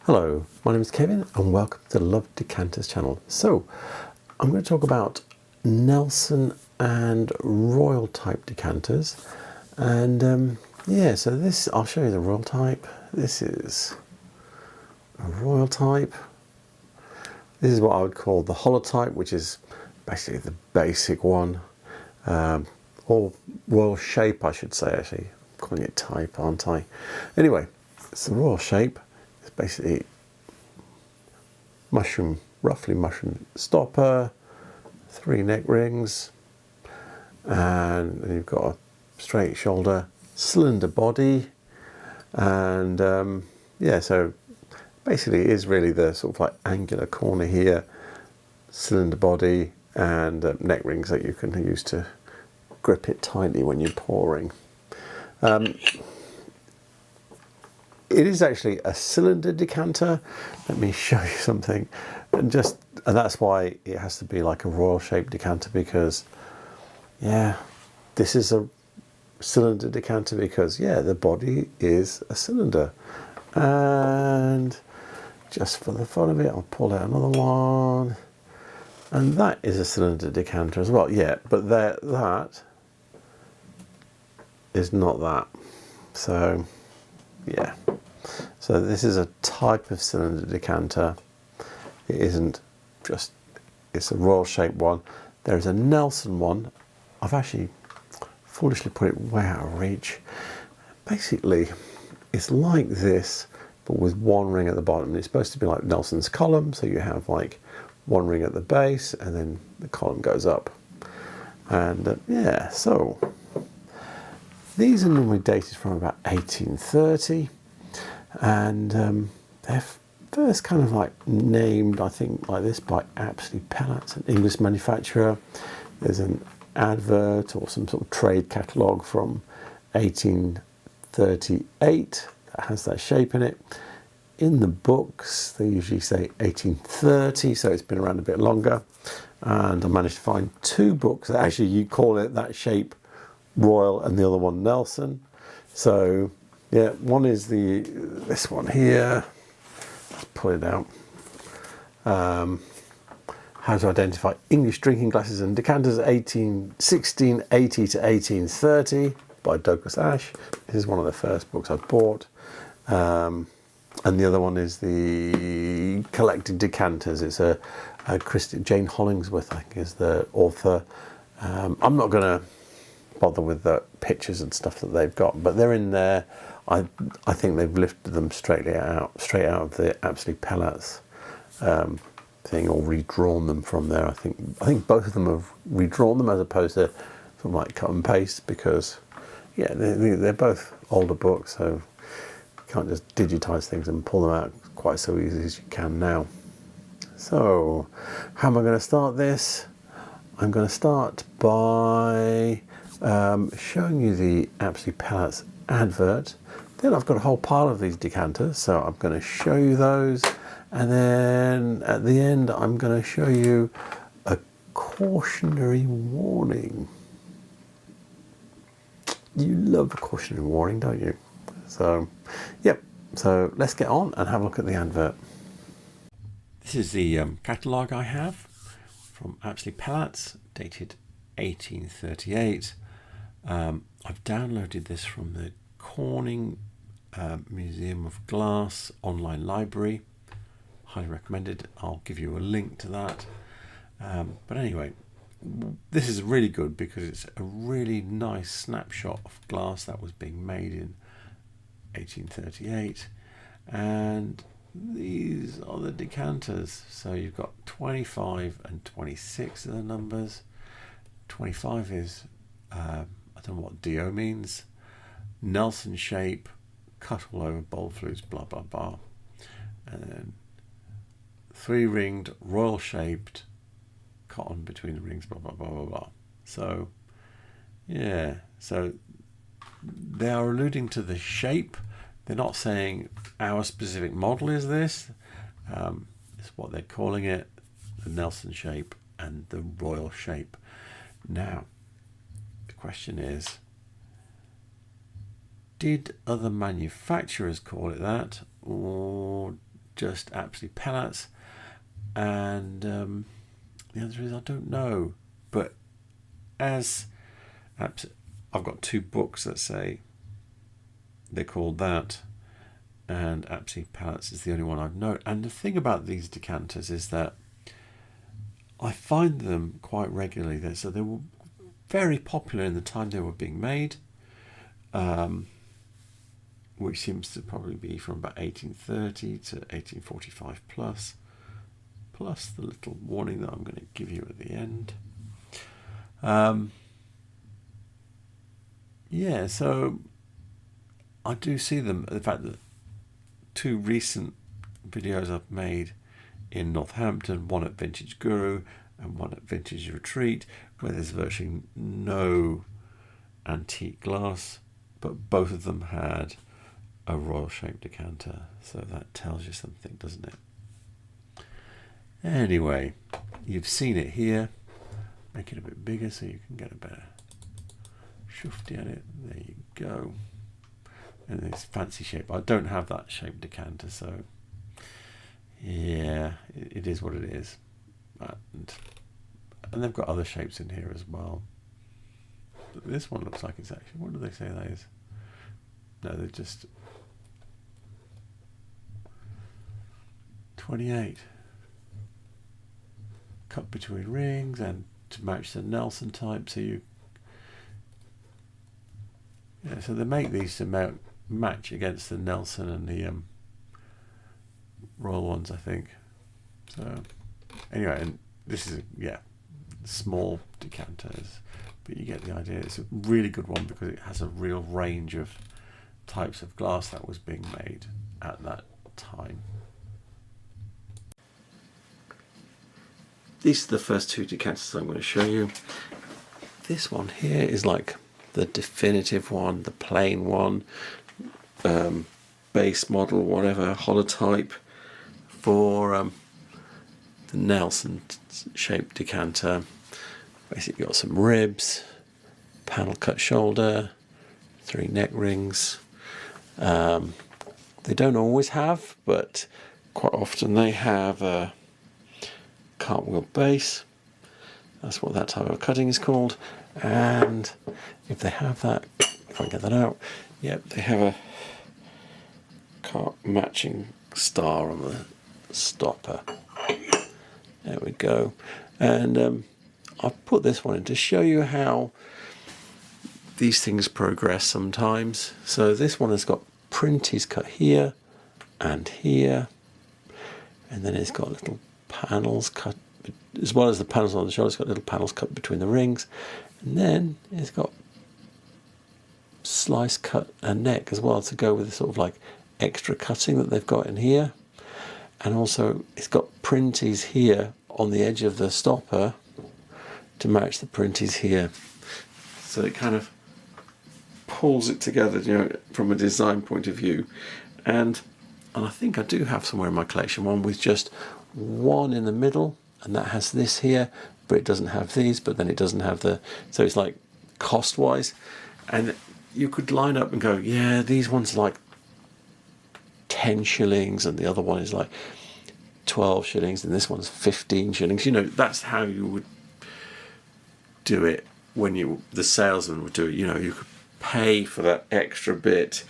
Hello, my name is Kevin and welcome to the Love Decanters channel. So I'm going to talk about Nelson and Royal type decanters, and so this, I'll show you the Royal type. This is a Royal type. This is what I would call the holotype, which is basically the basic one, or Royal shape I should say. Actually, I'm calling it type, aren't I? Anyway, it's the Royal shape. It's basically roughly mushroom stopper, 3 neck rings, and then you've got a straight shoulder, cylinder body, and so basically it is really the sort of like angular corner here, cylinder body, and neck rings that you can use to grip it tightly when you're pouring. It is actually a cylinder decanter. Let me show you something. And that's why it has to be like a Royal shaped decanter, because this is a cylinder decanter because the body is a cylinder. And just for the fun of it, I'll pull out another one. And that is a cylinder decanter as well. But that is not that. So so this is a type of cylinder decanter. It isn't just, it's a Royal shaped one. There's a Nelson one. I've actually foolishly put it way out of reach. Basically, it's like this, but with one ring at the bottom. It's supposed to be like Nelson's column, so you have like one ring at the base, and then the column goes up. And so these are normally dated from about 1830, and they're first kind of like named, I think, like this by Apsley Pellets, an English manufacturer. There's an advert or some sort of trade catalogue from 1838 that has that shape in it. In the books, they usually say 1830, so it's been around a bit longer. And I managed to find 2 books that actually you call it that shape Royal and the other one Nelson. So one is this one here. Let's pull it out. How to identify English drinking glasses and decanters, 1680 to 1830 by Douglas Ash. This is one of the first books I bought. And the other one is the Collected Decanters. It's a Jane Hollingsworth, I think, is the author. I'm not going to bother with the pictures and stuff that they've got, but they're in there. I think they've lifted them straight out of the Apsley Pellets thing, or redrawn them from there. I think both of them have redrawn them as opposed to sort of like cut and paste, because they're both older books, so you can't just digitize things and pull them out quite so easy as you can now. So how am I going to start this? I'm going to start by showing you the Apsley Pellets advert. Then I've got a whole pile of these decanters, so I'm going to show you those, and then at the end I'm going to show you a cautionary warning. You love a cautionary warning, don't you? So so let's get on and have a look at the advert. This is the catalogue I have from Apsley Pellets, dated 1838. I've downloaded this from the Corning Museum of Glass online library. Highly recommended. I'll give you a link to that. But anyway, this is really good because it's a really nice snapshot of glass that was being made in 1838. And these are the decanters. So you've got 25 and 26 are the numbers. 25 is I don't know what DO means. Nelson shape, cut all over, bowl flutes, blah blah blah. And then 3 ringed, Royal shaped, cotton between the rings, blah blah blah blah blah. So so they are alluding to the shape. They're not saying our specific model is this. It's what they're calling it, the Nelson shape and the Royal shape. Now, the question is, did other manufacturers call it that, or just absolutely pellets, and the answer is I don't know. But as I've got 2 books that say they're called that, and absolutely pellets is the only one I've known. And the thing about these decanters is that I find them quite regularly. So they were very popular in the time they were being made, which seems to probably be from about 1830 to 1845 plus the little warning that I'm going to give you at the end. Yeah, so I do see them. The fact that 2 recent videos I've made in Northampton, one at Vintage Guru and one at Vintage Retreat, where there's virtually no antique glass, but both of them had a royal shaped decanter. So that tells you something, doesn't it? Anyway, you've seen it here. Make it a bit bigger so you can get a better shufty at it. There you go. And this fancy shape. I don't have that shaped decanter, so yeah, it is what it is. And they've got other shapes in here as well. But this one looks like it's actually, what do they say that is? No, they're just 28. Cut between rings and to match the Nelson type. So so they make these to match against the Nelson and the Royal ones, I think. So anyway, and this is small decanters, but you get the idea. It's a really good one because it has a real range of types of glass that was being made at that time. These are the first 2 decanters I'm going to show you. This one here is like the definitive one, the plain one, base model, whatever, holotype for the Nelson shaped decanter. Basically got some ribs, panel cut shoulder, 3 neck rings. They don't always have, but quite often they have a cartwheel base. That's what that type of cutting is called. And if they have that, if I get that out, yep, they have a matching star on the stopper. There we go. And I've put this one in to show you how these things progress sometimes. So this one has got printies cut here and here, and then it's got little panels cut, as well as the panels on the shoulder. It's got little panels cut between the rings, and then it's got slice cut and neck as well to go with the sort of like extra cutting that they've got in here. And also it's got printies here on the edge of the stopper to match the printies here, so it kind of pulls it together, from a design point of view. And I think I do have somewhere in my collection one with just one in the middle, and that has this here, but it doesn't have these, but then it doesn't have so it's like cost wise, and you could line up and go, yeah, these ones are like 10 shillings and the other one is like 12 shillings and this one's 15 shillings. That's how you would do it when the salesman would do it. You could pay for that extra bit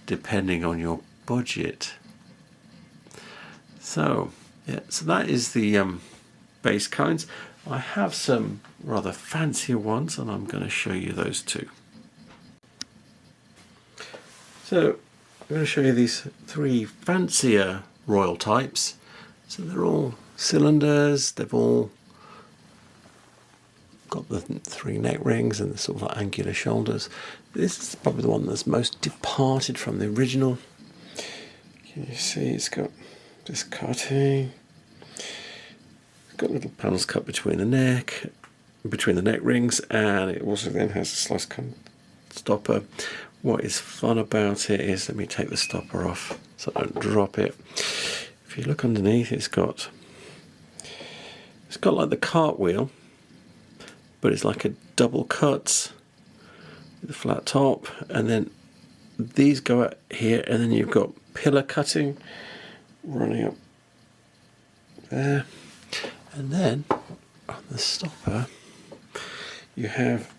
depending on your budget. So that is the base kinds. I have some rather fancier ones, and I'm going to show you those too. So I'm going to show you these 3 fancier royal types. So they're all cylinders, they've all got the 3 neck rings and the sort of like angular shoulders. This is probably the one that's most departed from the original. Can you see it's got this cutting? It's got little panels cut between the neck rings, and it also then has a slice cut stopper. What is fun about it is, let me take the stopper off so I don't drop it. If you look underneath, it's got like the cartwheel, but it's like a double cut with a flat top, and then these go out here, and then you've got pillar cutting running up there, and then on the stopper you have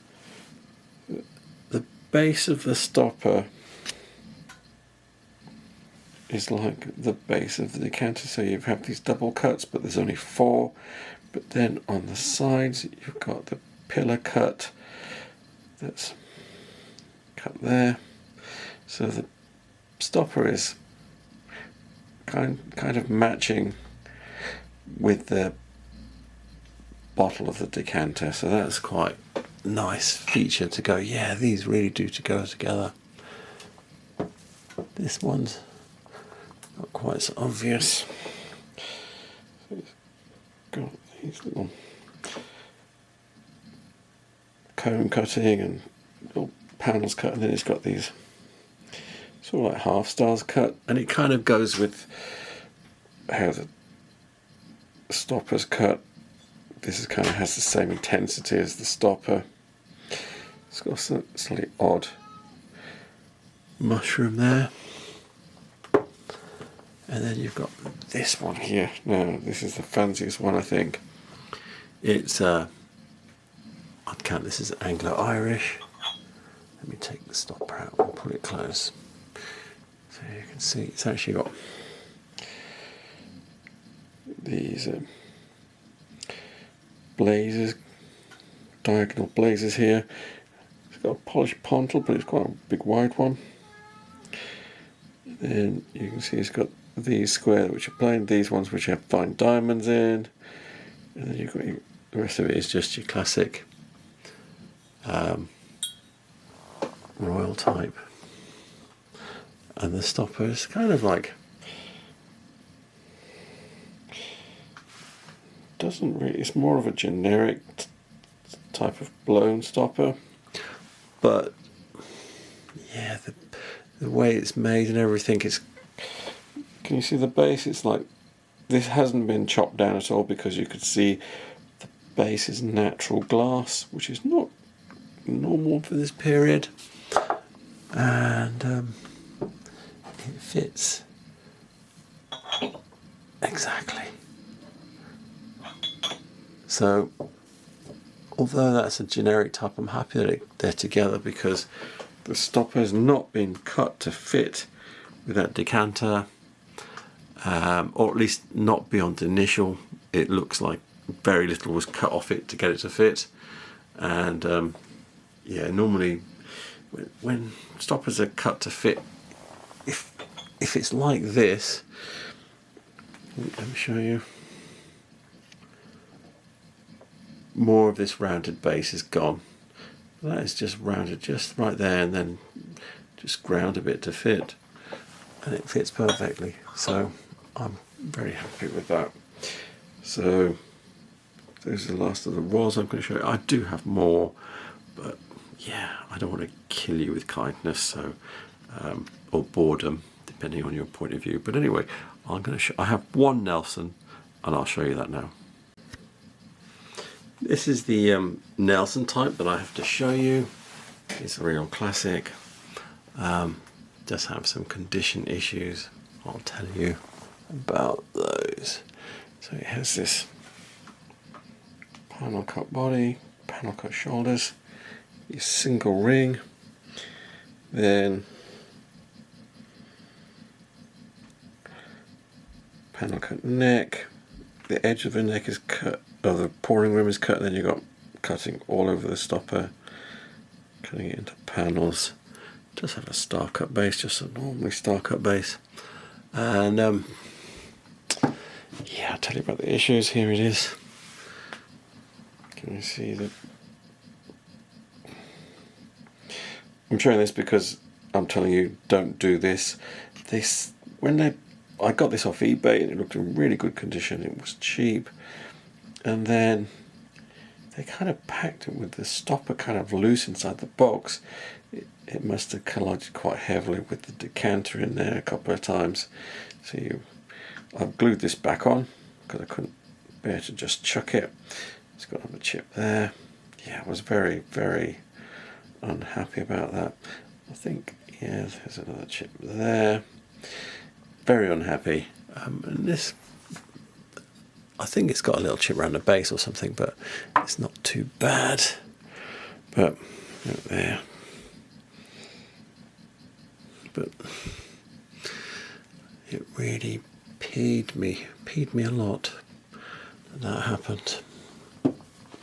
the base of the stopper is like the base of the decanter, so you have these double cuts, but there's only 4. But then on the sides you've got the pillar cut that's cut there, so the stopper is kind of matching with the bottle of the decanter, so that's quite a nice feature to go, yeah, these really do to go together. This one's not quite so obvious. So it's got these little cone cutting and little panels cut, and then it's got these sort of like half stars cut, and it kind of goes with how the stopper's cut. This is kind of has the same intensity as the stopper. It's got a slightly odd mushroom there. And then you've got this one here. Now, this is the fanciest one, I think. It's, I'd count this as Anglo-Irish. Let me take the stopper out and pull it close. So you can see it's actually got these blazes, diagonal blazes here. It's got a polished pontil, but it's quite a big wide one. Then you can see it's got these square which are plain, these ones which have fine diamonds in, and then you've got the rest of it is just your classic royal type. And the stopper is kind of like, doesn't really, it's more of a generic type of blown stopper, but yeah, the way it's made and everything is, can you see the base? It's like, this hasn't been chopped down at all, because you could see the base is natural glass, which is not normal for this period, and it fits exactly. So although that's a generic type, I'm happy that they're together, because the stopper has not been cut to fit with that decanter, or at least not beyond initial. It looks like very little was cut off it to get it to fit. And yeah, normally when stoppers are cut to fit, if it's like this, let me show you, more of this rounded base is gone. That is just rounded just right there, and then just ground a bit to fit, and it fits perfectly. So I'm very happy with that. So those are the last of the rods I'm going to show you. I do have more, but yeah, I don't want to kill you with kindness, so or boredom, depending on your point of view. But anyway, I'm going to show. I have one Nelson, and I'll show you that now. This is the Nelson type that I have to show you. It's a real classic. Does have some condition issues. I'll tell you about those. So it has this panel cut body, panel cut shoulders, your single ring, then panel cut neck. The edge of the neck is cut, or the pouring rim is cut, and then you've got cutting all over the stopper, cutting it into panels. It does have a star cut base, just a normally star cut base. And yeah, I'll tell you about the issues. Here it is. Can you see that? I'm showing this because I'm telling you, don't do this. I got this off eBay and it looked in really good condition. It was cheap, and then they kind of packed it with the stopper kind of loose inside the box. It must have collided quite heavily with the decanter in there a couple of times. So I've glued this back on because I couldn't bear to just chuck it. It's got another chip there. Yeah, I was very, very unhappy about that. I think, yeah, there's another chip there. Very unhappy. And this, I think it's got a little chip around the base or something, but it's not too bad. But look there. But it really peed me a lot that happened.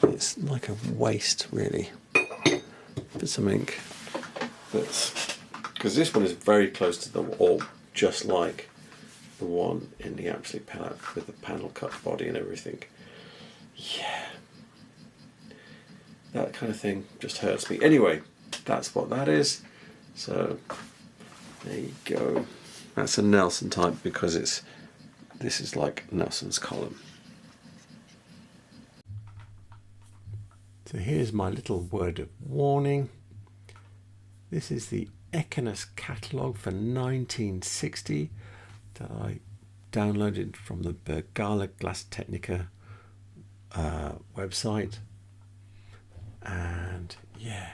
It's like a waste, really. Put some ink. Because this one is very close to the wall, just like the one in the Absolute palette with the panel cut body and everything. Yeah. That kind of thing just hurts me. Anyway, that's what that is. So there you go. That's a Nelson type because this is like Nelson's column. So here's my little word of warning. This is the Equinus catalogue for 1960 that I downloaded from the Bergala Glastechnica website. And yeah,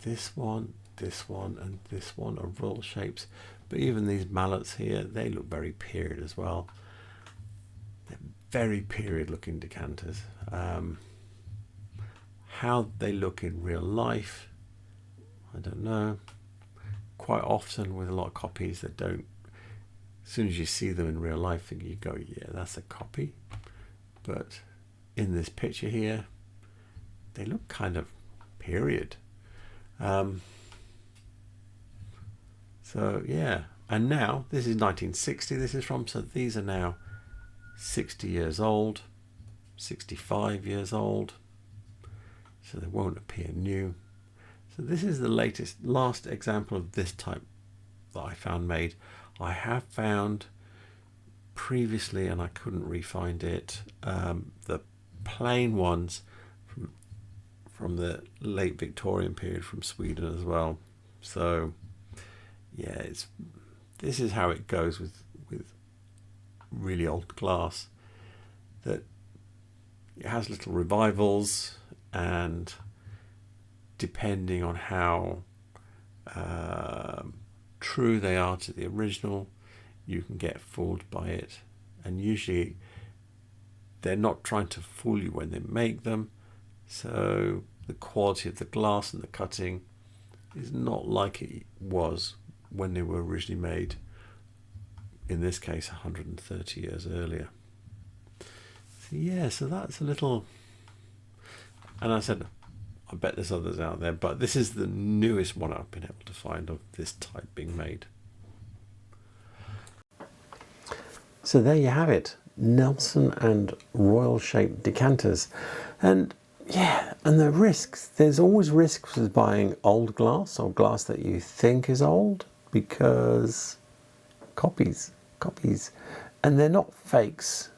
this one, and this one are royal shapes. But even these mallets here, they look very period as well. They're very period looking decanters. How they look in real life, I don't know. Quite often with a lot of copies that don't, as soon as you see them in real life, you go, yeah, that's a copy. But in this picture here, they look kind of period. So yeah, and now this is 1960 this is from, so these are now 60 years old, 65 years old, so they won't appear new. So this is the last example of this type that I found made. I have found previously, and I couldn't re-find it, the plain ones from the late Victorian period from Sweden as well. So yeah, this is how it goes with really old glass, that it has little revivals, and depending on how true they are to the original, you can get fooled by it. And usually they're not trying to fool you when they make them, so the quality of the glass and the cutting is not like it was when they were originally made, in this case 130 years earlier. So yeah, so that's a little, and I said I bet there's others out there, but this is the newest one I've been able to find of this type being made. So there you have it, Nelson and royal shaped decanters. And yeah, and the risks, there's always risks with buying old glass or glass that you think is old, because copies, and they're not fakes.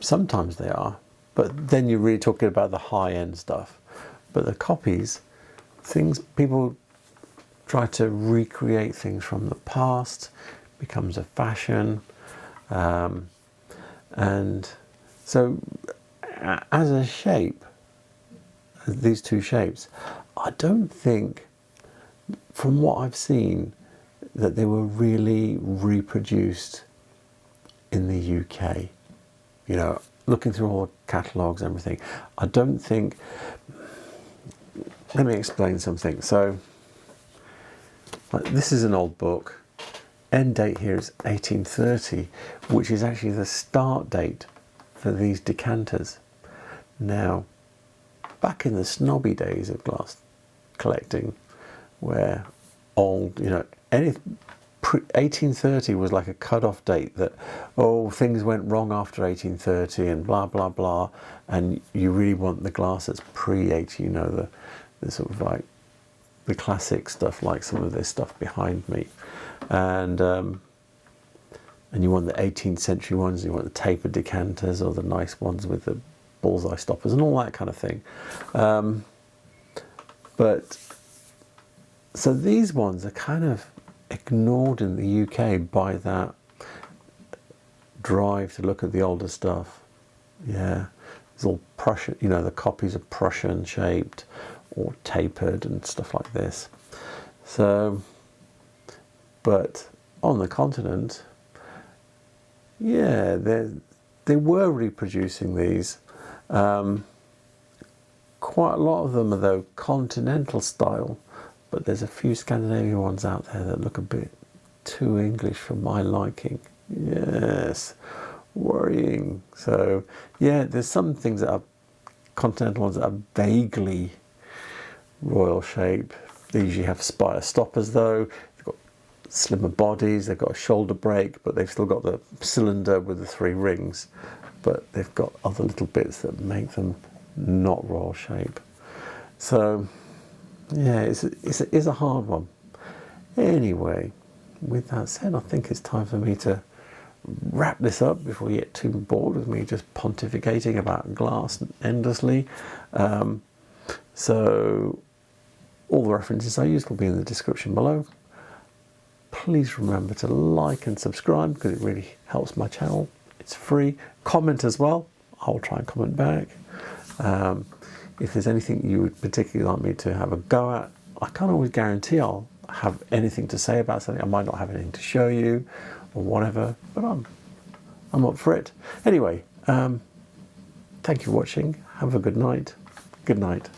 Sometimes they are, but then you're really talking about the high-end stuff. But the copies, things, people try to recreate things from the past, becomes a fashion, and so as a shape, these two shapes, I don't think, from what I've seen, that they were really reproduced in the UK. You know, looking through all the catalogues and everything, I don't think. Let me explain something. So, this is an old book. End date here is 1830, which is actually the start date for these decanters. Now, back in the snobby days of glass collecting, where old, 1830 was like a cut-off date, that, oh, things went wrong after 1830 and blah, blah, blah, and you really want the glass that's pre-18, the sort of like the classic stuff, like some of this stuff behind me. And you want the 18th century ones, you want the tapered decanters, or the nice ones with the bullseye stoppers and all that kind of thing. But so these ones are kind of ignored in the UK by that drive to look at the older stuff. Yeah, it's all Prussian, the copies are Prussian shaped or tapered and stuff like this. So, but on the continent, yeah, they were reproducing these. Quite a lot of them are though continental style, but there's a few Scandinavian ones out there that look a bit too English for my liking. Yes, worrying. So yeah, there's some things that are continental ones that are vaguely royal shape. They usually have spire stoppers though. They've got slimmer bodies, they've got a shoulder brake, but they've still got the cylinder with the 3 rings. But they've got other little bits that make them not royal shape. So yeah, it's a hard one. Anyway, with that said, I think it's time for me to wrap this up before you get too bored with me just pontificating about glass endlessly. So all the references I used will be in the description below. Please remember to like and subscribe because it really helps my channel. It's free. Comment as well. I'll try and comment back. If there's anything you would particularly like me to have a go at, I can't always guarantee I'll have anything to say about something. I might not have anything to show you or whatever, but I'm up for it. Anyway, thank you for watching. Have a good night. Good night.